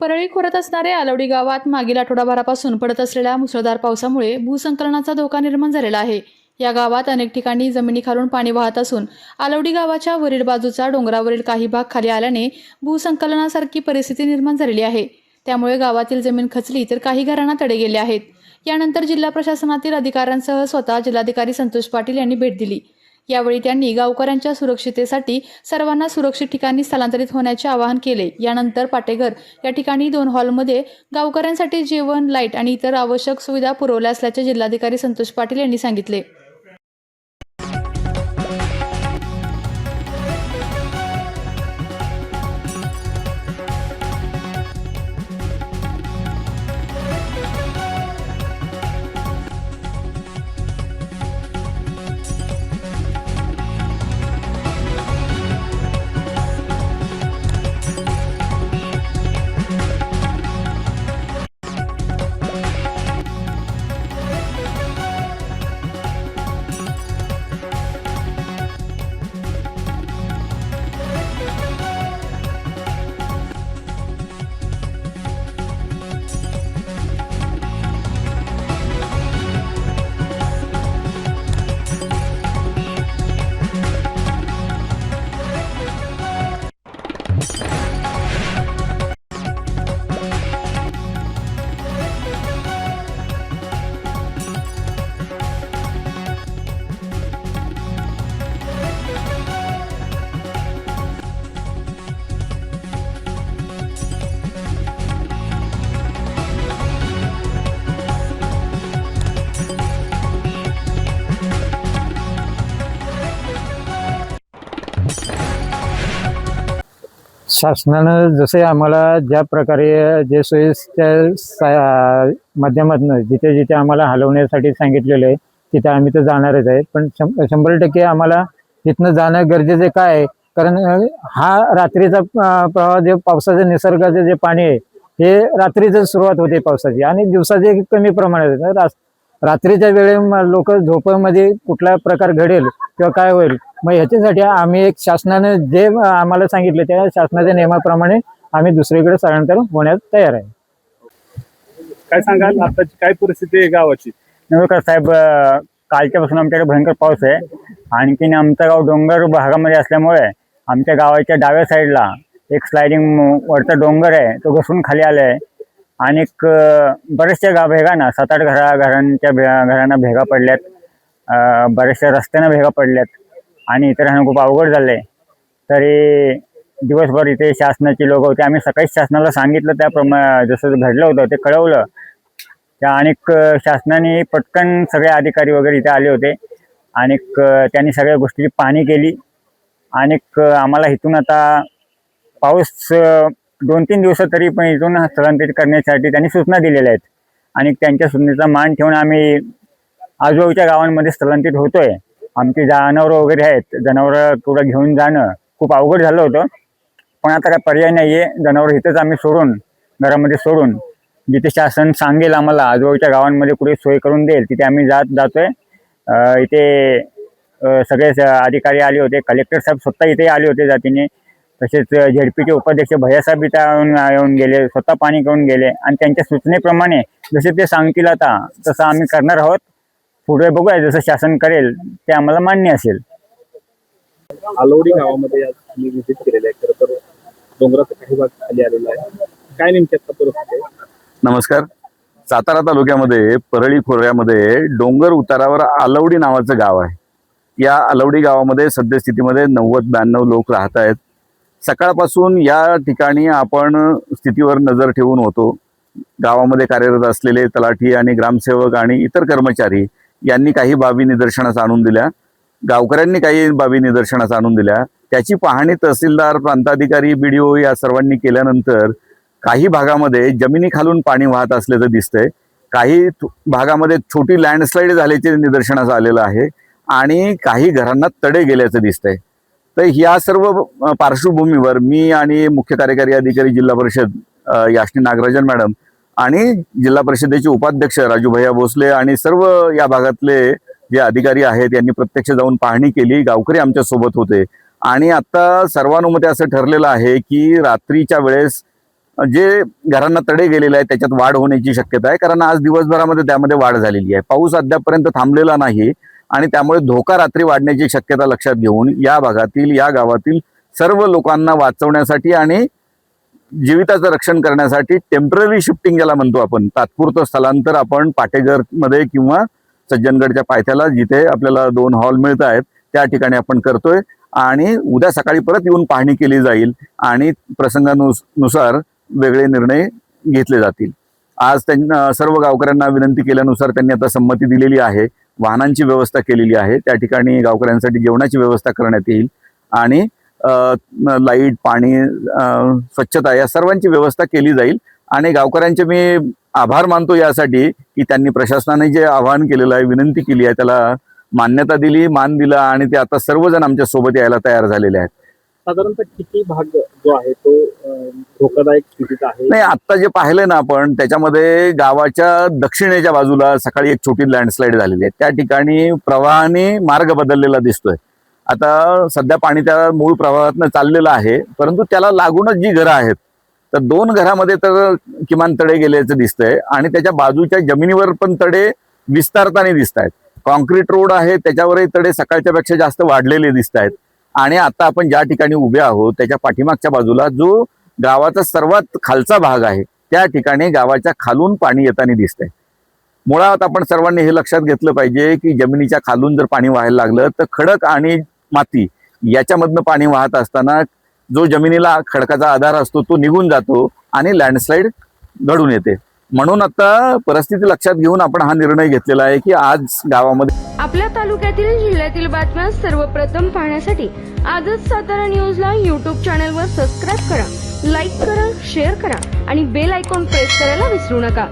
परळी खोऱ्यात असणाऱ्या आलवडी गावात मागील आठवडाभरापासून पडत असलेल्या मुसळधार पावसामुळे भूसंकलनाचा धोका निर्माण झालेला आहे। या गावात अनेक ठिकाणी जमिनीखालून पाणी वाहत असून आलवडी गावाच्या वरील बाजूचा डोंगरावरील काही भाग खाली आल्याने भूसंकलनासारखी परिस्थिती निर्माण झालेली आहे। त्यामुळे गावातील जमीन खचली तर काही घरांना तडे गेले आहेत। यानंतर जिल्हा प्रशासनातील अधिकाऱ्यांसह स्वतः जिल्हाधिकारी संतोष पाटील यांनी भेट दिली। यावेळी त्यांनी गावकऱ्यांच्या सुरक्षिततेसाठी सर्वांना सुरक्षित ठिकाणी स्थलांतरित होण्याचे आवाहन केले। यानंतर पाटेघर या ठिकाणी 2 हॉलमध्ये गावकऱ्यांसाठी जेवण, लाईट आणि इतर आवश्यक सुविधा पुरवल्या असल्याचे जिल्हाधिकारी संतोष पाटील यांनी सांगितले। शासनानं जसे आम्हाला ज्या प्रकारे जे सोयीच्या माध्यमातून जिथे जिथे आम्हाला हलवण्यासाठी सांगितलेलं आहे तिथे आम्ही तर जाणारच आहे। पण 100% आम्हाला तिथनं जाणं गरजेचं काय आहे, कारण हा रात्रीचा प्रवाह जे पावसाचे निसर्गाचे जे पाणी आहे हे रात्रीच सुरुवात होते पावसाची आणि दिवसाचे कमी प्रमाणात। रात्रीच्या वेळे लोक झोपेमध्ये कुठला प्रकार घडेल किंवा काय होईल, मग ह्याच्यासाठी आम्ही एक शासनाने जे आम्हाला सांगितले त्या शासनाच्या नियमाप्रमाणे आम्ही दुसरीकडे स्थलांतर होण्यास तयार आहे। काय सांगाल आताची काय परिस्थिती आहे गावाची? नमस्कार साहेब, कालच्यापासून आमच्याकडे भयंकर पाऊस आहे। आणखीन आमचं गाव डोंगर भागामध्ये असल्यामुळे आमच्या गावाच्या डाव्या साईडला एक स्लायडिंग वरचा डोंगर आहे, तो घसरून खाली आला आहे आणि बरेचशा भेगांना 7-8 घरांना भेगा पडल्यात, बऱ्याचशा रस्त्यांना भेगा पडल्यात आणि इतरांना खूप अवघड झालंय। तरी दिवसभर इथे शासनाची लोक होते, आम्ही सकाळी शासनाला सांगितलं त्याप्रमाणे जसं घडलं होतं ते कळवलं त्या अनेक शासनाने पटकन सगळे अधिकारी वगैरे इथे आले होते आणि त्यांनी सगळ्या गोष्टीची पाहणी केली आणि आम्हाला इथून आता पाऊस 2-3 दिवस तरी पण इथून स्थलांतरित करण्यासाठी त्यांनी सूचना दिलेल्या आहेत आणि त्यांच्या सूचनेचा मान ठेवून आम्ही आजूबाजूच्या गावांमध्ये स्थलांतरित होतोय। आमची जनावरं वगैरे आहेत, जनावरं थोडं घेऊन जाणं खूप अवघड झालं होतं, पण आता काय पर्याय नाहीये। जनावरं इथंच आम्ही सोडून घरामध्ये सोडून जिथे शासन सांगेल आम्हाला आजूबाजूच्या गावांमध्ये कुठे सोय करून देईल तिथे आम्ही जातोय। इथे सगळे अधिकारी आले होते, कलेक्टर साहेब स्वतः इथे आले होते जातीने, तसेच झेडपीचे उपाध्यक्ष भैयासाहेब इथे येऊन गेले, स्वतः पाणी करून गेले आणि त्यांच्या सूचनेप्रमाणे जसे ते सांगतील आता तसं आम्ही करणार आहोत। पुढे बघूया जसं शासन करेल ते आम्हाला मान्य असेल। आलवडी गावामध्ये आम्ही व्हिजिट केलेलं आहे। खरं तर डोंगराचा काही भाग खाली आलेला आहे, काय नेमकी आता परिस्थिती आहे? नमस्कार, सातारा तालुक्यामध्ये परळी खोऱ्यामध्ये डोंगर उतारावर आलवडी नावाचं गाव आहे। या आलवडी गावामध्ये सद्यस्थितीमध्ये 90-92 लोक राहत आहेत। सकाळपासून या ठिकाणी आपण स्थितीवर नजर ठेवून होतो। गावामध्ये कार्यरत असलेले तलाठी आणि ग्रामसेवक आणि इतर कर्मचारी यांनी काही बाबी निदर्शनास आणून दिल्या, गावकऱ्यांनी काही बाबी निदर्शनास आणून दिल्या। त्याची पाहणी तहसीलदार, प्रांताधिकारी, BDO या सर्वांनी केल्यानंतर काही भागामध्ये जमिनीखालून पाणी वाहत असल्याचं दिसतंय, काही भागामध्ये छोटी लँडस्लाईड झाल्याचे निदर्शनास आलेलं आहे आणि काही घरांना तडे गेल्याचं दिसतंय। तर या सर्व पार्श्वभूमीवर मी आणि मुख्य कार्यकारी अधिकारी जिल्हा परिषद याश्नी नागराजन मॅडम आणि जिल्हा परिषदेचे उपाध्यक्ष राजू भैया भोसले आणि सर्व या भागातले जे अधिकारी आहेत यांनी प्रत्यक्ष जाऊन पाहणी केली। गावकरी आमच्या सोबत होते आणि आता सर्वानुमते असं ठरलेलं आहे की रात्रीच्या वेळेस जे घरांना तडे गेलेले आहे त्याच्यात वाढ होण्याची शक्यता आहे, कारण आज दिवसभरामध्ये त्यामध्ये वाढ झालेली आहे. पाऊस अद्यापपर्यंत थांबलेला नाही आणि त्यामुळे धोका रात्री वाढण्याची शक्यता लक्षात घेऊन या भागातील, या गावातील सर्व लोकांना वाचवण्यासाठी आणि जीविताचं रक्षण करण्यासाठी टेम्पररी शिफ्टिंग ज्याला म्हणतो आपण, तात्पुरतं स्थलांतर आपण पाटेघरमध्ये किंवा सज्जनगडच्या पायथ्याला जिथे आपल्याला 2 हॉल मिळत आहेत त्या ठिकाणी आपण करतोय आणि उद्या सकाळी परत येऊन पाहणी केली जाईल आणि प्रसंगानुसार वेगळे निर्णय घेतले जातील. आज त्यांना सर्व गावकऱ्यांना विनंती केल्यानुसार त्यांनी आता संमती दिलेली आहे. वाहनांची व्यवस्था केलेली आहे, त्या ठिकाणी गावकऱ्यांसाठी जेवणाची व्यवस्था करण्यात येईल आणि लाईट, पाणी, स्वच्छता या सर्वांची व्यवस्था केली जाईल. आणि गावकऱ्यांचे मी आभार मानतो यासाठी की त्यांनी प्रशासनाने जे आवाहन केलेलं आहे, विनंती केली आहे, त्याला मान्यता दिली, मान दिला आणि ते आता सर्वजण आमच्या सोबत यायला तयार झालेले आहेत. साधारणतः किती भाग जो आहे तो धोकादायक स्थितीत आहे? नाही, आता जे पाहिलं ना आपण त्याच्यामध्ये गावाच्या दक्षिणेच्या बाजूला सकाळी एक छोटी लँडस्लाईड झालेली आहे. त्या ठिकाणी प्रवाहाने मार्ग बदललेला दिसतोय. आता सध्या पाणी त्या मूळ प्रवाहातनं चाललेलं आहे, परंतु त्याला लागूनच जी घरं आहेत तर 2 घरामध्ये तर किमान तडे गेल्याचं दिसतंय आणि त्याच्या बाजूच्या जमिनीवर पण तडे विस्तारताना दिसत आहेत. कॉन्क्रीट रोड आहे त्याच्यावरही तडे सकाळच्या पेक्षा जास्त वाढलेले दिसत आहेत. आणि आता आपण ज्या ठिकाणी उभे आहोत त्याच्या पाठीमागच्या बाजूला जो गावाचा सर्वात खालचा भाग आहे त्या ठिकाणी गावाच्या खालून पाणी येताना दिसतंय. मुळात आपण सर्वांनी हे लक्षात घेतलं पाहिजे की जमिनीच्या खालून जर पाणी व्हायला लागलं तर खडक आणि माती याच्यामधनं पाणी वाहत असताना जो जमिनीला खडकाचा आधार असतो तो निघून जातो आणि लँडस्लाईड घडून येते. म्हणून आता परिस्थिती लक्षात घेऊन आपण हा निर्णय घेतलेला आहे की आज गावामध्ये आपल्या तालुक्यातील, जिल्ह्यातील बातम्या सर्वप्रथम पाहण्यासाठी आजच सातारा न्यूजला YouTube चॅनलवर सबस्क्राईब करा, लाईक करा, शेअर करा आणि बेल आयकॉन प्रेस करायला विसरू नका.